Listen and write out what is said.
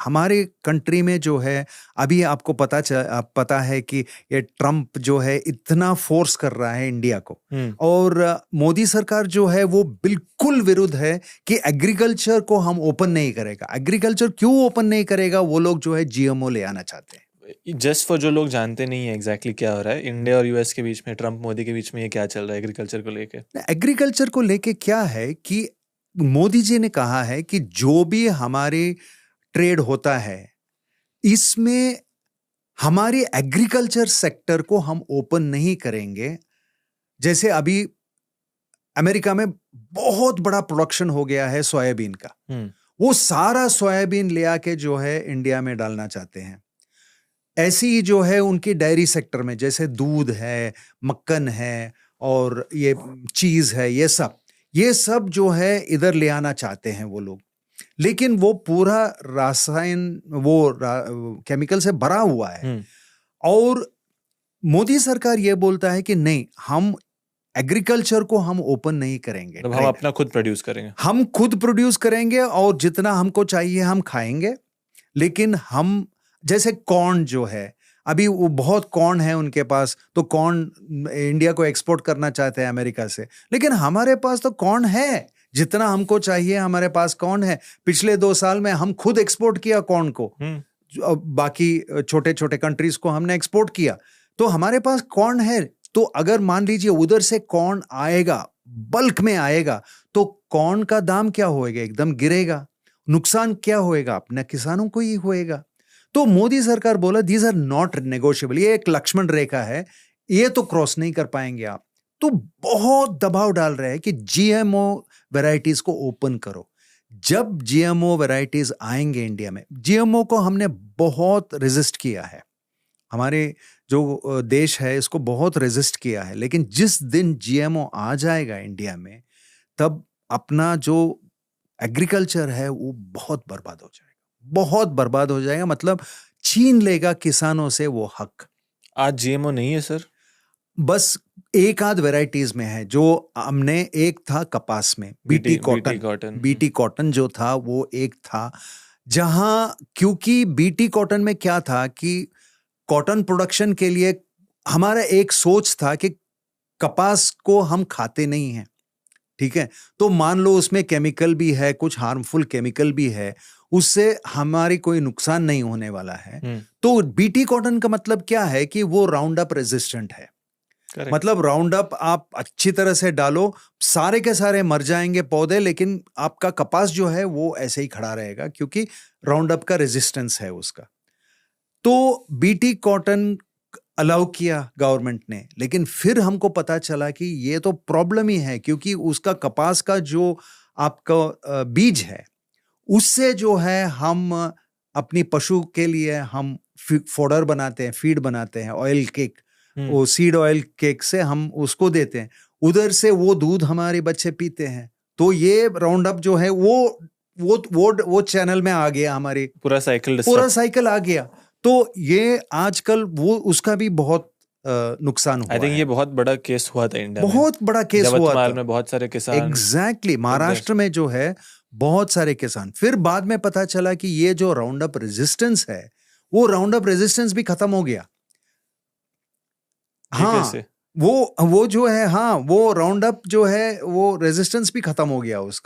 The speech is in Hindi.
हमारे कंट्री में जो है अभी आपको पता है कि ये ट्रम्प जो है इतना फोर्स कर रहा है इंडिया को, और मोदी सरकार जो है वो बिल्कुल विरुद्ध है कि एग्रीकल्चर को हम ओपन नहीं करेगा। एग्रीकल्चर क्यों ओपन नहीं करेगा? वो लोग जो है जीएमओ ले आना चाहते हैं। जस्ट फॉर जो लोग जानते नहीं है एग्जैक्टली क्या हो रहा है इंडिया और यूएस के बीच में, ट्रम्प मोदी के बीच में, ये क्या चल रहा है एग्रीकल्चर को लेके? एग्रीकल्चर को लेके क्या है कि मोदी जी ने कहा है कि जो भी हमारे ट्रेड होता है इसमें हमारी एग्रीकल्चर सेक्टर को हम ओपन नहीं करेंगे। जैसे अभी अमेरिका में बहुत बड़ा प्रोडक्शन हो गया है सोयाबीन का, वो सारा सोयाबीन ले आके जो है इंडिया में डालना चाहते हैं। ऐसी ही जो है उनकी डेयरी सेक्टर में, जैसे दूध है, मक्खन है और ये चीज है, ये सब जो है इधर ले आना चाहते हैं वो लोग। लेकिन वो पूरा केमिकल से भरा हुआ है। और मोदी सरकार ये बोलता है कि नहीं, हम एग्रीकल्चर को हम ओपन नहीं करेंगे, तो हम अपना खुद प्रोड्यूस करेंगे, हम खुद प्रोड्यूस करेंगे और जितना हमको चाहिए हम खाएंगे। लेकिन हम जैसे कॉर्न जो है, अभी वो बहुत कॉर्न है उनके पास, तो कॉर्न इंडिया को एक्सपोर्ट करना चाहते हैं अमेरिका से। लेकिन हमारे पास तो कॉर्न है, जितना हमको चाहिए हमारे पास कॉर्न है। पिछले 2 साल में हम खुद एक्सपोर्ट किया कॉर्न को, बाकी छोटे छोटे कंट्रीज को हमने एक्सपोर्ट किया, तो हमारे पास कॉर्न है। तो अगर मान लीजिए उधर से कॉर्न आएगा, बल्क में आएगा, तो कॉर्न का दाम क्या होएगा? एकदम गिरेगा। नुकसान क्या होएगा? अपने किसानों को ही होएगा। तो मोदी सरकार बोला दीज आर नॉट नेगोशिएबल, ये एक लक्ष्मण रेखा है, ये तो क्रॉस नहीं कर पाएंगे आप। तो बहुत दबाव डाल रहे हैं कि जीएमओ वैरायटीज को ओपन करो। जब जीएमओ वैरायटीज आएंगे इंडिया में, जीएमओ को हमने बहुत रेजिस्ट किया है, हमारे जो देश है इसको बहुत रेजिस्ट किया है। लेकिन जिस दिन जीएमओ आ जाएगा इंडिया में, तब अपना जो एग्रीकल्चर है वो बहुत बर्बाद हो जाएगा, बहुत बर्बाद हो जाएगा। मतलब छीन लेगा किसानों से वो हक। आज जीएमओ नहीं है सर, बस एक आध वैरायटीज में है। जो हमने, एक था कपास में बीटी कॉटन जो था, वो एक था जहां, क्योंकि बीटी कॉटन में क्या था कि कॉटन प्रोडक्शन के लिए हमारा एक सोच था कि कपास को हम खाते नहीं हैं, ठीक है, तो मान लो उसमें केमिकल भी है, कुछ हार्मफुल केमिकल भी है, उससे हमारी कोई नुकसान नहीं होने वाला है। तो बीटी कॉटन का मतलब क्या है कि वो राउंड अप रेजिस्टेंट है। मतलब राउंड अप आप अच्छी तरह से डालो, सारे के सारे मर जाएंगे पौधे, लेकिन आपका कपास जो है वो ऐसे ही खड़ा रहेगा, क्योंकि राउंड अप का रेजिस्टेंस है उसका। तो बीटी कॉटन अलाउ किया गवर्नमेंट ने, लेकिन फिर हमको पता चला कि ये तो प्रॉब्लम ही है, क्योंकि उसका कपास का जो आपका बीज है, उससे जो है हम अपनी पशु के लिए हम फोडर बनाते हैं, फीड बनाते हैं, ऑयल केक, वो सीड ऑयल केक से हम उसको देते हैं, उधर से वो दूध हमारे बच्चे पीते हैं। तो ये राउंड अप जो है वो चैनल में आ गया, हमारे पूरा साइकिल आ गया। तो ये आजकल वो उसका भी बहुत नुकसान हुआ। आई थिंक ये बहुत बड़ा केस हुआ था इंडिया में, बहुत बड़ा केस हुआ था में बहुत सारे किसान, एग्जैक्टली महाराष्ट्र में जो है बहुत सारे किसान। फिर बाद में पता चला कि ये जो राउंड अप रेजिस्टेंस है, वो राउंड अप रेजिस्टेंस भी खत्म हो गया। हाँ, वो जो है, हाँ, वो राउंड अप जो है वो रेजिस्टेंस भी खत्म हो गया उसका।